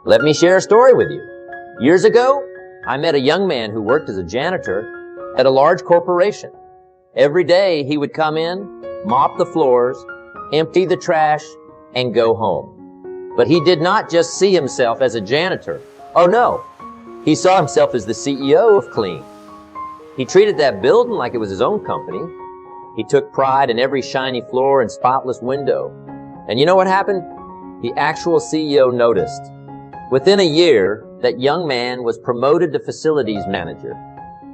Let me share a story with you. Years ago, I met a young man who worked as a janitor at a large corporation. Every day he would come in, mop the floors, empty the trash, and go home. But he did not just see himself as a janitor. Oh no, he saw himself as the CEO of Clean. He treated that building like it was his own company. He took pride in every shiny floor and spotless window. And you know what happened? The actual CEO noticed. Within a year, that young man was promoted to facilities manager.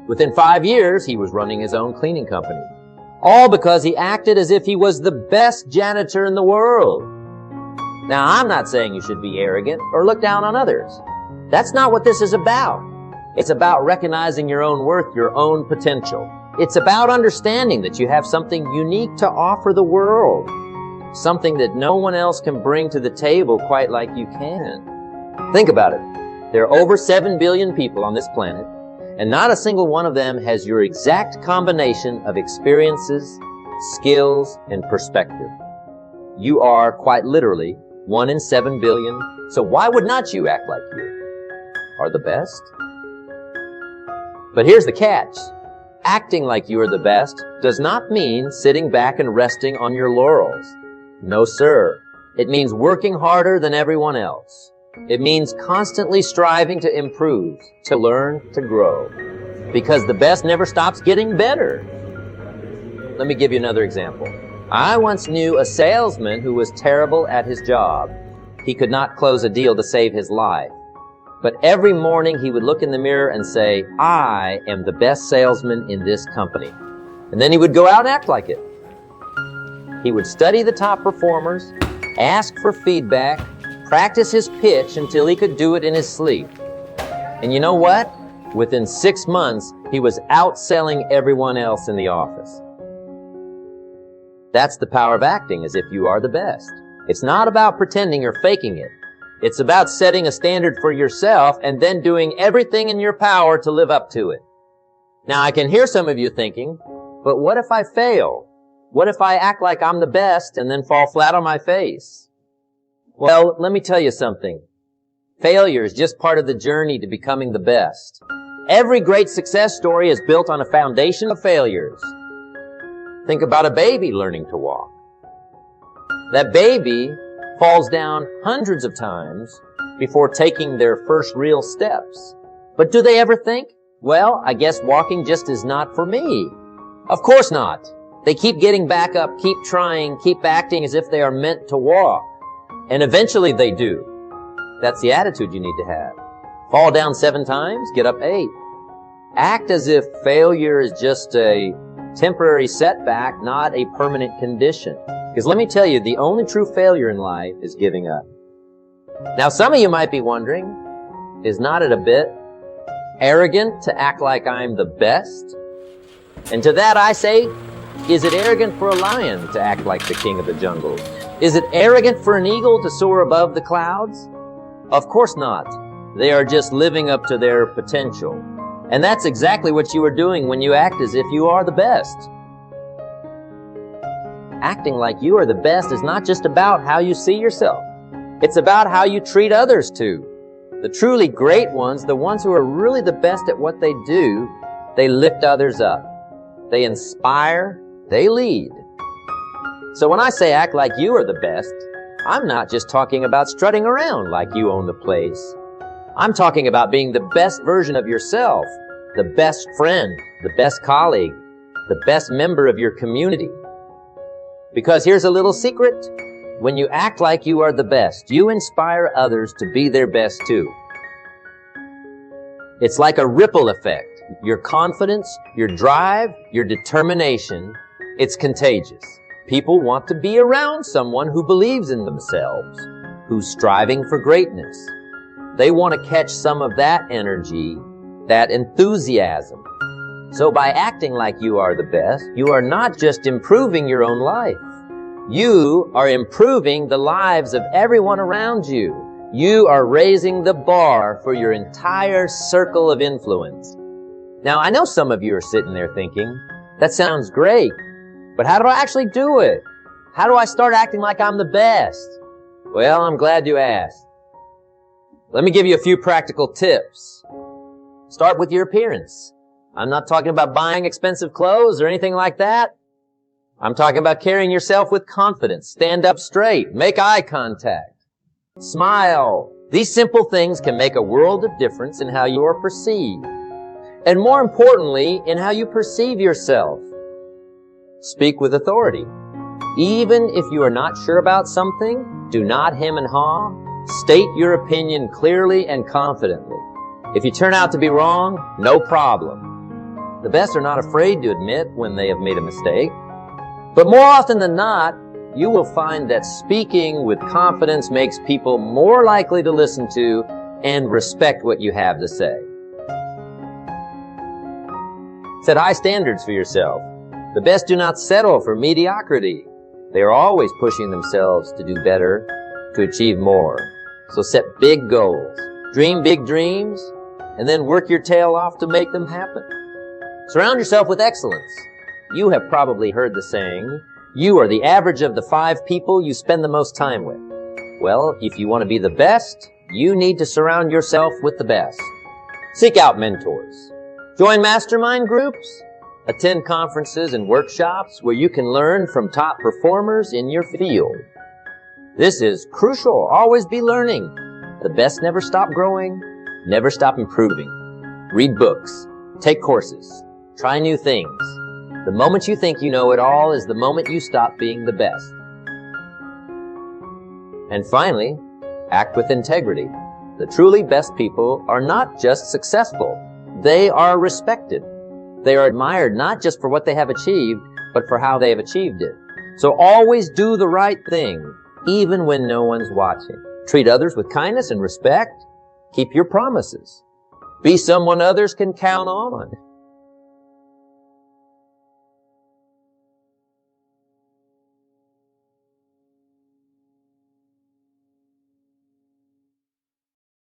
Within 5 years, he was running his own cleaning company. All because he acted as if he was the best janitor in the world. Now, I'm not saying you should be arrogant or look down on others. That's not what this is about. It's about recognizing your own worth, your own potential. It's about understanding that you have something unique to offer the world. Something that no one else can bring to the table quite like you can. Think about it. There are over 7 billion people on this planet, and not a single one of them has your exact combination of experiences, skills, and perspective. You are, quite literally, 1 in 7 billion, so why would not you act like you are the best? But here's the catch. Acting like you are the best does not mean sitting back and resting on your laurels. No, sir. It means working harder than everyone else. It means constantly striving to improve, to learn, to grow. Because the best never stops getting better. Let me give you another example. I once knew a salesman who was terrible at his job. He could not close a deal to save his life. But every morning he would look in the mirror and say, I am the best salesman in this company. And then he would go out and act like it. He would study the top performers, ask for feedback, practice his pitch until he could do it in his sleep. And you know what? Within 6 months, he was outselling everyone else in the office. That's the power of acting as if you are the best. It's not about pretending or faking it. It's about setting a standard for yourself and then doing everything in your power to live up to it. Now, I can hear some of you thinking, but what if I fail? What if I act like I'm the best and then fall flat on my face? Well, let me tell you something. Failure is just part of the journey to becoming the best. Every great success story is built on a foundation of failures. Think about a baby learning to walk. That baby falls down hundreds of times before taking their first real steps. But do they ever think, well, I guess walking just is not for me? Of course not. They keep getting back up, keep trying, keep acting as if they are meant to walk. And eventually they do. That's the attitude you need to have. Fall down 7 times, get up 8. Act as if failure is just a temporary setback, not a permanent condition. Because let me tell you, the only true failure in life is giving up. Now, some of you might be wondering, is not it a bit arrogant to act like I'm the best? And to that I say, is it arrogant for a lion to act like the king of the jungle? Is it arrogant for an eagle to soar above the clouds? Of course not. They are just living up to their potential. And that's exactly what you are doing when you act as if you are the best. Acting like you are the best is not just about how you see yourself. It's about how you treat others too. The truly great ones, the ones who are really the best at what they do, they lift others up. They inspire, they lead. So when I say act like you are the best, I'm not just talking about strutting around like you own the place. I'm talking about being the best version of yourself, the best friend, the best colleague, the best member of your community. Because here's a little secret. When you act like you are the best, you inspire others to be their best too. It's like a ripple effect. Your confidence, your drive, your determination, it's contagious. People want to be around someone who believes in themselves, who's striving for greatness. They want to catch some of that energy, that enthusiasm. So by acting like you are the best, you are not just improving your own life. You are improving the lives of everyone around you. You are raising the bar for your entire circle of influence. Now, I know some of you are sitting there thinking, that sounds great, but how do I actually do it? How do I start acting like I'm the best? Well, I'm glad you asked. Let me give you a few practical tips. Start with your appearance. I'm not talking about buying expensive clothes or anything like that. I'm talking about carrying yourself with confidence. Stand up straight. Make eye contact. Smile. These simple things can make a world of difference in how you are perceived. And more importantly, in how you perceive yourself. Speak with authority. Even if you are not sure about something, do not hem and haw. State your opinion clearly and confidently. If you turn out to be wrong, no problem. The best are not afraid to admit when they have made a mistake. But more often than not, you will find that speaking with confidence makes people more likely to listen to and respect what you have to say. Set high standards for yourself. The best do not settle for mediocrity. They are always pushing themselves to do better, to achieve more. So set big goals. Dream big dreams, and then work your tail off to make them happen. Surround yourself with excellence. You have probably heard the saying, you are the average of the 5 people you spend the most time with. Well, if you want to be the best, you need to surround yourself with the best. Seek out mentors. Join mastermind groups. Attend conferences and workshops where you can learn from top performers in your field. This is crucial. Always be learning. The best never stop growing, never stop improving. Read books. Take courses. Try new things. The moment you think you know it all is the moment you stop being the best. And finally, act with integrity. The truly best people are not just successful. They are respected. They are admired not just for what they have achieved, but for how they have achieved it. So always do the right thing, even when no one's watching. Treat others with kindness and respect. Keep your promises. Be someone others can count on.